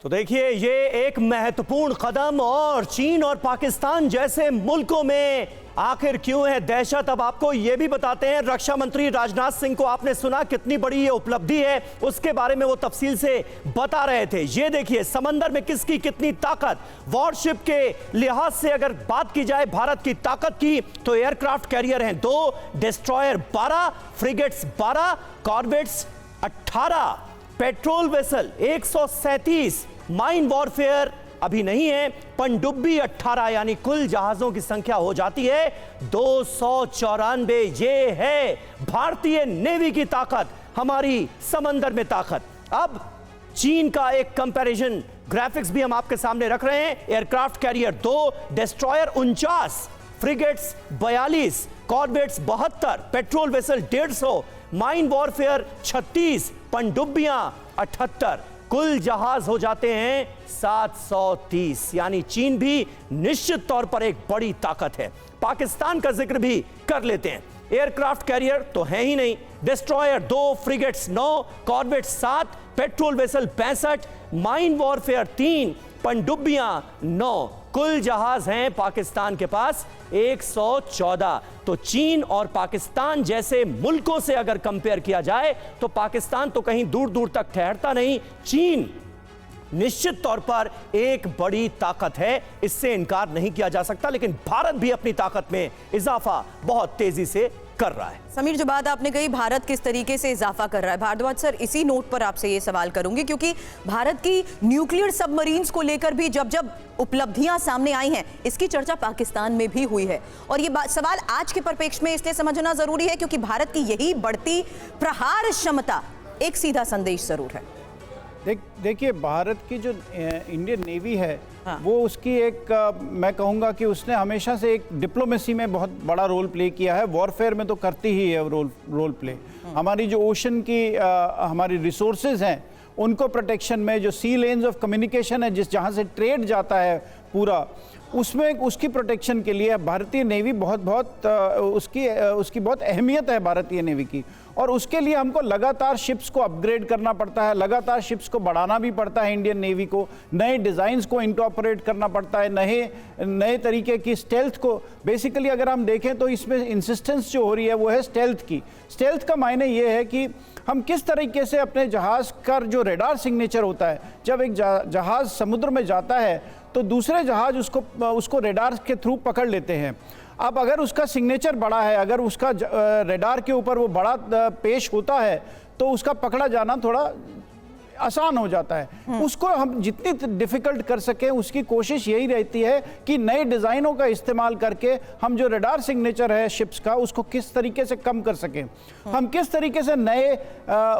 तो देखिए, ये एक महत्वपूर्ण कदम और चीन और पाकिस्तान जैसे मुल्कों में आखिर क्यों है दहशत, अब आपको ये भी बताते हैं। रक्षा मंत्री राजनाथ सिंह को आपने सुना कितनी बड़ी ये उपलब्धि है, उसके बारे में वो तफसील से बता रहे थे। ये देखिए, समंदर में किसकी कितनी ताकत। वॉरशिप के लिहाज से अगर बात की जाए भारत की ताकत की, तो एयरक्राफ्ट कैरियर हैं 2, destroyer 12, frigates 12, corvettes 18, patrol vessel 137, mine warfare अभी नहीं है, पनडुब्बी 18, यानी कुल जहाजों की संख्या हो जाती है 294। ये है भारतीय नेवी की ताकत, हमारी समंदर में ताकत। अब चीन का एक कंपैरिजन ग्राफिक्स भी हम आपके सामने रख रहे हैं। Aircraft carrier 2, destroyer 49, frigates 42, corvettes 72, patrol vessel 150, mine warfare 36, पनडुब्बियां 78, कुल जहाज हो जाते हैं 730। यानी चीन भी निश्चित तौर पर एक बड़ी ताकत है। पाकिस्तान का जिक्र भी कर लेते हैं। एयरक्राफ्ट कैरियर तो है ही नहीं, destroyer 2, frigates 9, corvettes 7, patrol vessel 65, mine warfare 3, पनडुब्बियां 9, कुल जहाज हैं पाकिस्तान के पास 114। तो चीन और पाकिस्तान जैसे मुल्कों से अगर कंपेयर किया जाए तो पाकिस्तान तो कहीं दूर दूर तक ठहरता नहीं। चीन निश्चित तौर पर एक बड़ी ताकत है, इससे इनकार नहीं किया जा सकता, लेकिन भारत भी अपनी ताकत में इजाफा बहुत तेजी से कर रहा है। समीर, जो बात आपने कही भारत किस तरीके से इजाफा कर रहा है, भारद्वाज सर इसी नोट पर आपसे ये सवाल करूंगी, क्योंकि भारत की न्यूक्लियर सबमरीन्स को लेकर भी जब जब उपलब्धियां सामने आई हैं, इसकी चर्चा पाकिस्तान में भी हुई है। और ये सवाल आज के परिप्रेक्ष्य में इसलिए समझना जरूरी है क्योंकि भारत की यही बढ़ती प्रहार क्षमता एक सीधा संदेश जरूर है। देखिए, भारत की जो इंडियन नेवी है, हाँ, वो उसकी एक मैं कहूँगा कि उसने हमेशा से एक डिप्लोमेसी में बहुत बड़ा रोल प्ले किया है। वॉरफेयर में तो करती ही है रोल प्ले। हमारी जो ओशन की हमारी रिसोर्सेज हैं, उनको प्रोटेक्शन में, जो सी लेन्स ऑफ कम्युनिकेशन है, जहाँ से ट्रेड जाता है पूरा, उसमें उसकी प्रोटेक्शन के लिए भारतीय नेवी बहुत उसकी बहुत अहमियत है भारतीय नेवी की। और उसके लिए हमको लगातार शिप्स को अपग्रेड करना पड़ता है, लगातार शिप्स को बढ़ाना भी पड़ता है। इंडियन नेवी को नए डिज़ाइंस को इंकॉर्पोरेट करना पड़ता है, नए तरीके की स्टेल्थ को। बेसिकली अगर हम देखें तो इसमें इंसिस्टेंस जो हो रही है वो है स्टेल्थ की। स्टेल्थ का मायने ये है कि हम किस तरीके से अपने जहाज़ का जो रेडार सिग्नेचर होता है, जब एक जहाज़ समुद्र में जाता है तो दूसरे जहाज़ उसको रेडार के थ्रू पकड़ लेते हैं। अब अगर उसका सिग्नेचर बड़ा है, अगर उसका रेडार के ऊपर वो बड़ा पेश होता है, तो उसका पकड़ा जाना थोड़ा आसान हो जाता है। उसको हम जितनी डिफिकल्ट कर सकें, उसकी कोशिश यही रहती है कि नए डिज़ाइनों का इस्तेमाल करके हम जो रडार सिग्नेचर है शिप्स का, उसको किस तरीके से कम कर सकें, हम किस तरीके से नए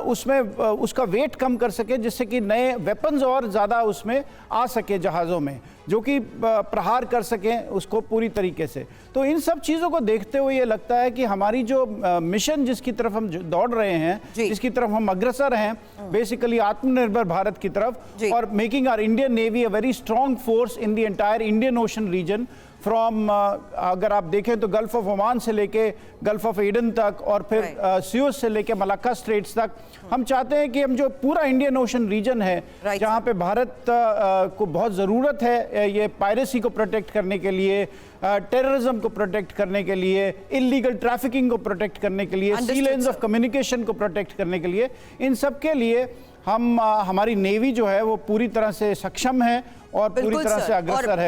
उसमें उसका वेट कम कर सकें, जिससे कि नए वेपन्स और ज़्यादा उसमें आ सके जहाज़ों में, जो कि प्रहार कर सकें उसको पूरी तरीके से। तो इन सब चीज़ों को देखते हुए ये लगता है कि हमारी जो मिशन जिसकी तरफ हम दौड़ रहे हैं, जिसकी तरफ हम अग्रसर हैं, बेसिकली आत्मनिर्भर भारत की तरफ, और making our Indian navy a very strong force in the entire Indian ocean region, from अगर आप देखें तो गल्फ ऑफ ओमान से लेके गल्फ ऑफ एडन तक, और फिर सुएज से लेके मलाक्का स्ट्रेट्स तक। हम चाहते हैं कि हम जो पूरा इंडियन ओशन रीजन है, जहाँ पे भारत को बहुत ज़रूरत है ये पायरेसी को प्रोटेक्ट करने के लिए, टेररिज्म को प्रोटेक्ट करने के लिए, इलीगल ट्रैफिकिंग को प्रोटेक्ट करने के लिए, सी लेन्स ऑफ कम्युनिकेशन को प्रोटेक्ट करने के लिए, इन सब के लिए हमारी नेवी जो है वो पूरी तरह से सक्षम है और पूरी तरह से अग्रसर है।